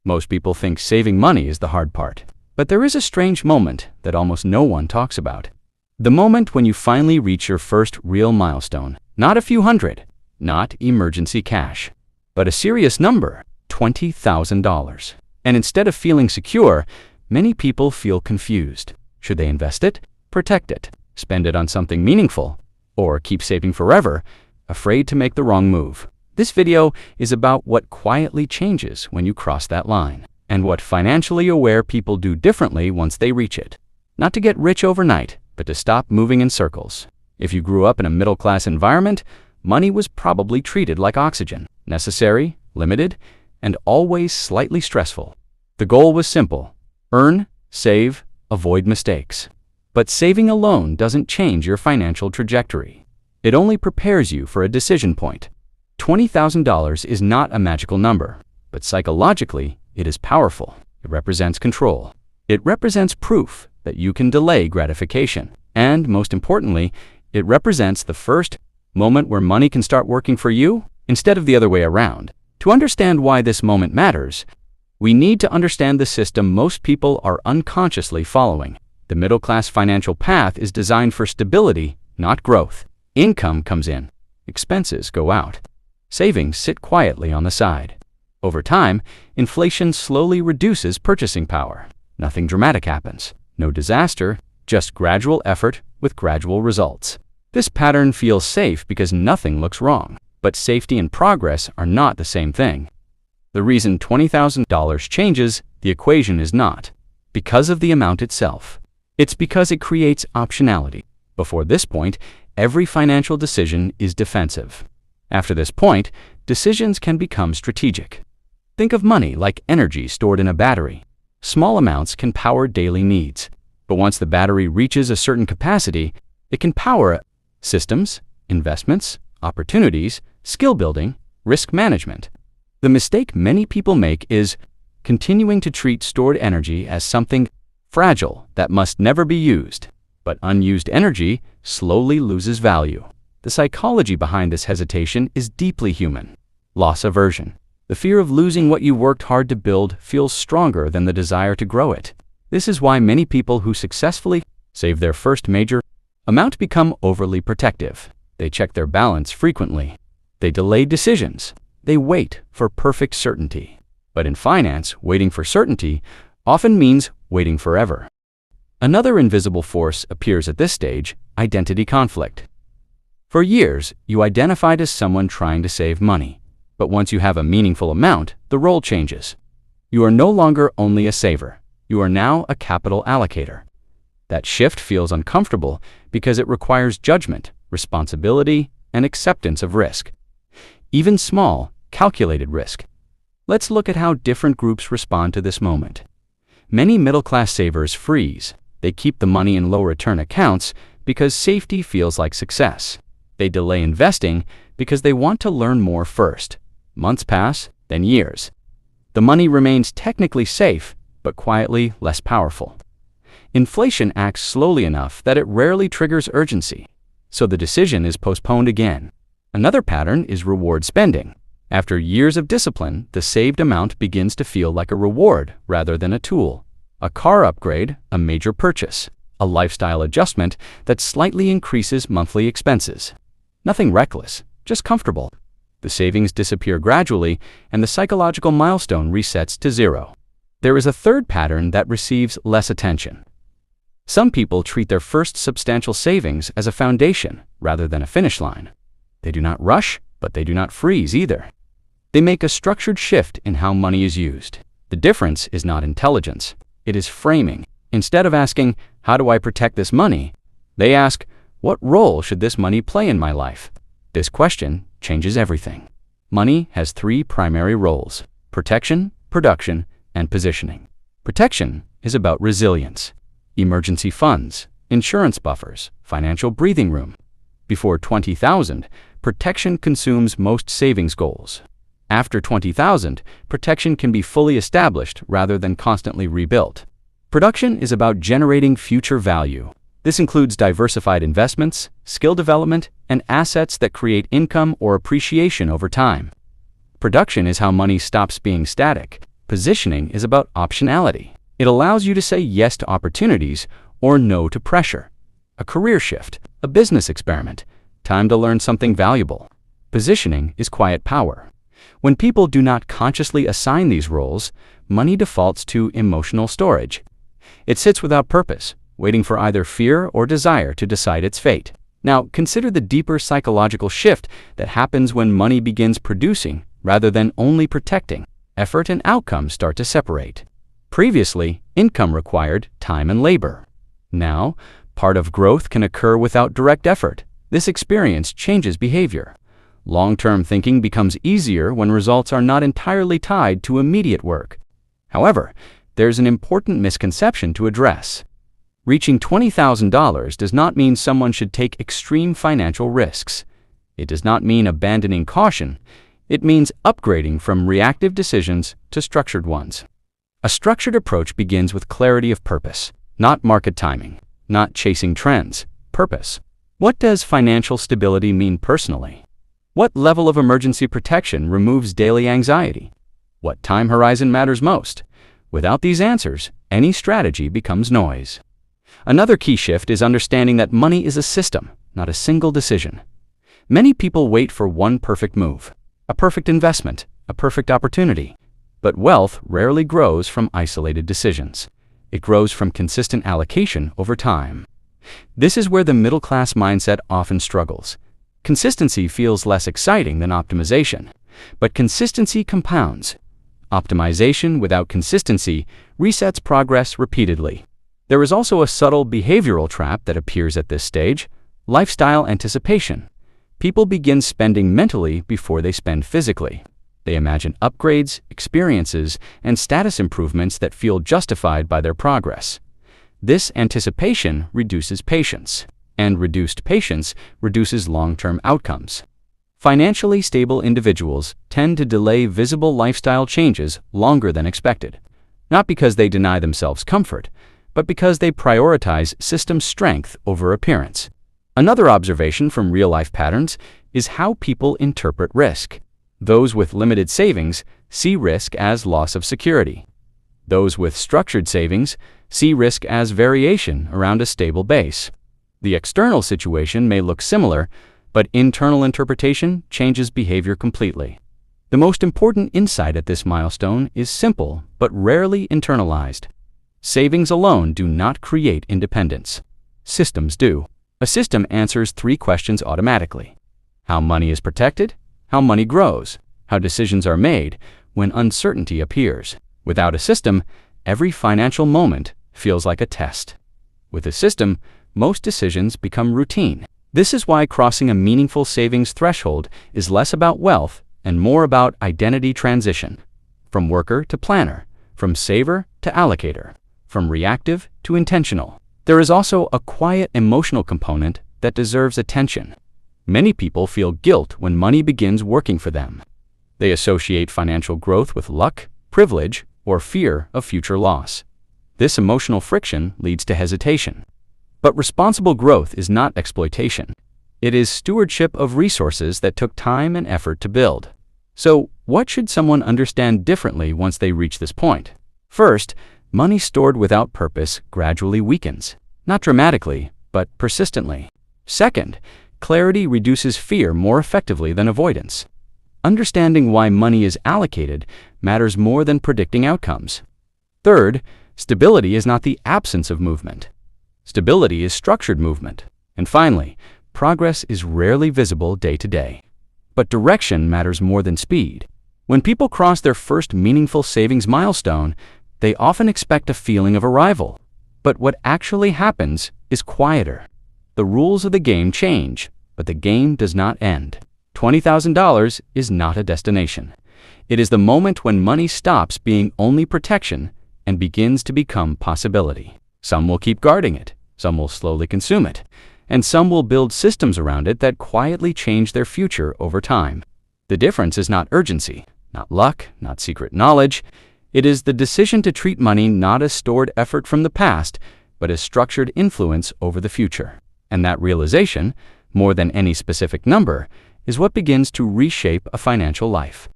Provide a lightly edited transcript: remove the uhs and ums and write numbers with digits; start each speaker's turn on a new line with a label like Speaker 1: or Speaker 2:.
Speaker 1: Most people think saving money is the hard part. But there is a strange moment that almost no one talks about. The moment when you finally reach your first real milestone. Not a few hundred, not emergency cash, but a serious number, $20,000. And instead of feeling secure, many people feel confused. Should they invest it, protect it, spend it on something meaningful, or keep saving forever, afraid to make the wrong move? This video is about what quietly changes when you cross that line, and what financially aware people do differently once they reach it. Not to get rich overnight, but to stop moving in circles. If you grew up in a middle-class environment, money was probably treated like oxygen, necessary, limited, and always slightly stressful. The goal was simple: earn, save, avoid mistakes. But saving alone doesn't change your financial trajectory. It only prepares you for a decision point. $20,000 is not a magical number, but psychologically, it is powerful. It represents control. It represents proof that you can delay gratification. And most importantly, it represents the first moment where money can start working for you instead of the other way around. To understand why this moment matters, we need to understand the system most people are unconsciously following. The middle-class financial path is designed for stability, not growth. Income comes in, expenses go out. Savings sit quietly on the side. Over time, inflation slowly reduces purchasing power. Nothing dramatic happens. No disaster, just gradual effort with gradual results. This pattern feels safe because nothing looks wrong. But safety and progress are not the same thing. The reason $20,000 changes the equation is not because of the amount itself. It's because it creates optionality. Before this point, every financial decision is defensive. After this point, decisions can become strategic. Think of money like energy stored in a battery. Small amounts can power daily needs, but once the battery reaches a certain capacity, it can power systems, investments, opportunities, skill building, risk management. The mistake many people make is continuing to treat stored energy as something fragile that must never be used. But unused energy slowly loses value. The psychology behind this hesitation is deeply human. Loss aversion. The fear of losing what you worked hard to build feels stronger than the desire to grow it. This is why many people who successfully save their first major amount become overly protective. They check their balance frequently. They delay decisions. They wait for perfect certainty. But in finance, waiting for certainty often means waiting forever. Another invisible force appears at this stage: identity conflict. For years, you identified as someone trying to save money. But once you have a meaningful amount, the role changes. You are no longer only a saver. You are now a capital allocator. That shift feels uncomfortable because it requires judgment, responsibility, and acceptance of risk. Even small, calculated risk. Let's look at how different groups respond to this moment. Many middle-class savers freeze. They keep the money in low-return accounts because safety feels like success. They delay investing because they want to learn more first. Months pass, then years. The money remains technically safe, but quietly less powerful. Inflation acts slowly enough that it rarely triggers urgency, so the decision is postponed again. Another pattern is reward spending. After years of discipline, the saved amount begins to feel like a reward rather than a tool. A car upgrade, a major purchase, a lifestyle adjustment that slightly increases monthly expenses. Nothing reckless, just comfortable. The savings disappear gradually, and the psychological milestone resets to zero. There is a third pattern that receives less attention. Some people treat their first substantial savings as a foundation rather than a finish line. They do not rush, but they do not freeze either. They make a structured shift in how money is used. The difference is not intelligence, it is framing. Instead of asking, "How do I protect this money?" they ask, "What role should this money play in my life?" This question changes everything. Money has three primary roles: protection, production, and positioning. Protection is about resilience, emergency funds, insurance buffers, financial breathing room. Before 20,000, protection consumes most savings goals. After 20,000, protection can be fully established rather than constantly rebuilt. Production is about generating future value. This includes diversified investments, skill development, and assets that create income or appreciation over time. Production is how money stops being static. Positioning is about optionality. It allows you to say yes to opportunities or no to pressure. A career shift, a business experiment, time to learn something valuable. Positioning is quiet power. When people do not consciously assign these roles, money defaults to emotional storage. It sits without purpose, waiting for either fear or desire to decide its fate. Now, consider the deeper psychological shift that happens when money begins producing rather than only protecting. Effort and outcome start to separate. Previously, income required time and labor. Now, part of growth can occur without direct effort. This experience changes behavior. Long-term thinking becomes easier when results are not entirely tied to immediate work. However, there's an important misconception to address. Reaching $20,000 does not mean someone should take extreme financial risks. It does not mean abandoning caution. It means upgrading from reactive decisions to structured ones. A structured approach begins with clarity of purpose, not market timing, not chasing trends, purpose. What does financial stability mean personally? What level of emergency protection removes daily anxiety? What time horizon matters most? Without these answers, any strategy becomes noise. Another key shift is understanding that money is a system, not a single decision. Many people wait for one perfect move, a perfect investment, a perfect opportunity. But wealth rarely grows from isolated decisions. It grows from consistent allocation over time. This is where the middle-class mindset often struggles. Consistency feels less exciting than optimization, but consistency compounds. Optimization without consistency resets progress repeatedly. There is also a subtle behavioral trap that appears at this stage: lifestyle anticipation. People begin spending mentally before they spend physically. They imagine upgrades, experiences, and status improvements that feel justified by their progress. This anticipation reduces patience, and reduced patience reduces long-term outcomes. Financially stable individuals tend to delay visible lifestyle changes longer than expected, not because they deny themselves comfort, but because they prioritize system strength over appearance. Another observation from real-life patterns is how people interpret risk. Those with limited savings see risk as loss of security. Those with structured savings see risk as variation around a stable base. The external situation may look similar, but internal interpretation changes behavior completely. The most important insight at this milestone is simple but rarely internalized. Savings alone do not create independence. Systems do. A system answers three questions automatically: how money is protected, how money grows, how decisions are made when uncertainty appears. Without a system, every financial moment feels like a test. With a system, most decisions become routine. This is why crossing a meaningful savings threshold is less about wealth and more about identity transition. From worker to planner, from saver to allocator, from reactive to intentional. There is also a quiet emotional component that deserves attention. Many people feel guilt when money begins working for them. They associate financial growth with luck, privilege, or fear of future loss. This emotional friction leads to hesitation. But responsible growth is not exploitation. It is stewardship of resources that took time and effort to build. So, what should someone understand differently once they reach this point? First, money stored without purpose gradually weakens. Not dramatically, but persistently. Second, clarity reduces fear more effectively than avoidance. Understanding why money is allocated matters more than predicting outcomes. Third, stability is not the absence of movement. Stability is structured movement. And finally, progress is rarely visible day to day. But direction matters more than speed. When people cross their first meaningful savings milestone, they often expect a feeling of arrival. But what actually happens is quieter. The rules of the game change, but the game does not end. $20,000 is not a destination. It is the moment when money stops being only protection and begins to become possibility. Some will keep guarding it, some will slowly consume it, and some will build systems around it that quietly change their future over time. The difference is not urgency, not luck, not secret knowledge. It is the decision to treat money not as stored effort from the past, but as structured influence over the future. And that realization, more than any specific number, is what begins to reshape a financial life.